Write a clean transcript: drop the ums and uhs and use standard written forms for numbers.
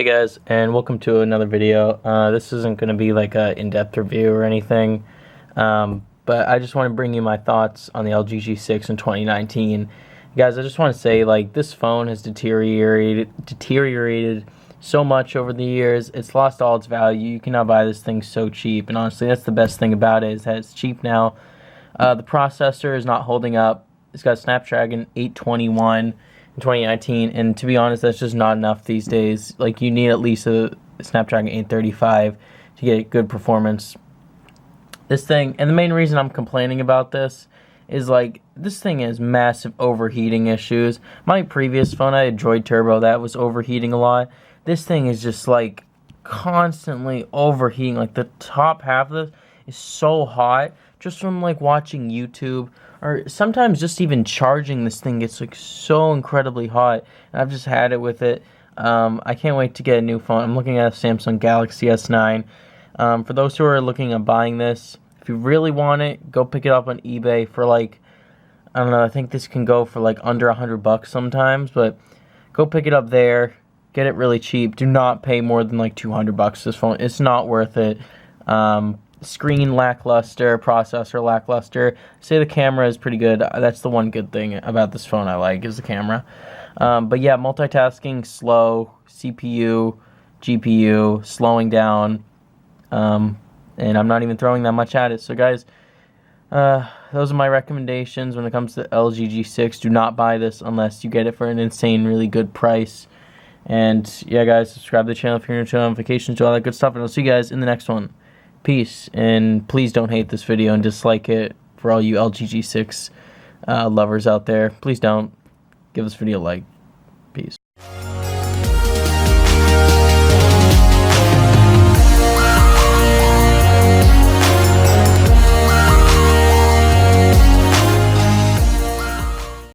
Hey guys, and welcome to another video. This isn't going to be like a in-depth review or anything, but I just want to bring you my thoughts on the LG G6 in 2019. Guys, I just want to say, like, this phone has deteriorated so much over the years. It's lost all its value. You cannot buy this thing so cheap, and honestly, that's the best thing about it, is that it's cheap now. The processor is not holding up. It's got Snapdragon 821 in 2019, and to be honest, that's just not enough these days. Like, you need at least a Snapdragon 835 to get good performance. This thing, and the main reason I'm complaining about this is, like, this thing has massive overheating issues. My previous phone, I had Droid Turbo, that was overheating a lot. This thing is just, like, constantly overheating. Like, the top half of this is so hot just from, like, watching YouTube, or sometimes just even charging this thing gets, like, so incredibly hot. And I've just had it with it. I can't wait to get a new phone. I'm looking at a Samsung Galaxy S9. For those who are looking at buying this, if you really want it, go pick it up on eBay for, like, I don't know, I think this can go for, like, under $100 sometimes, but go pick it up there. Get it really cheap. Do not pay more than, like, $200 this phone. It's not worth it. Screen lackluster, processor lackluster. Say the camera is pretty good. That's the one good thing about this phone I like, is the camera. But yeah, multitasking slow, CPU, GPU slowing down, and I'm not even throwing that much at it. So guys, those are my recommendations when it comes to LG G6. Do not buy this unless you get it for an insane, really good price. And yeah, guys, subscribe to the channel if you're new to notifications, do all that good stuff, and I'll see you guys in the next one. Peace, and please don't hate this video and dislike it for all you LG G6 lovers out there. Please don't. Give this video a like.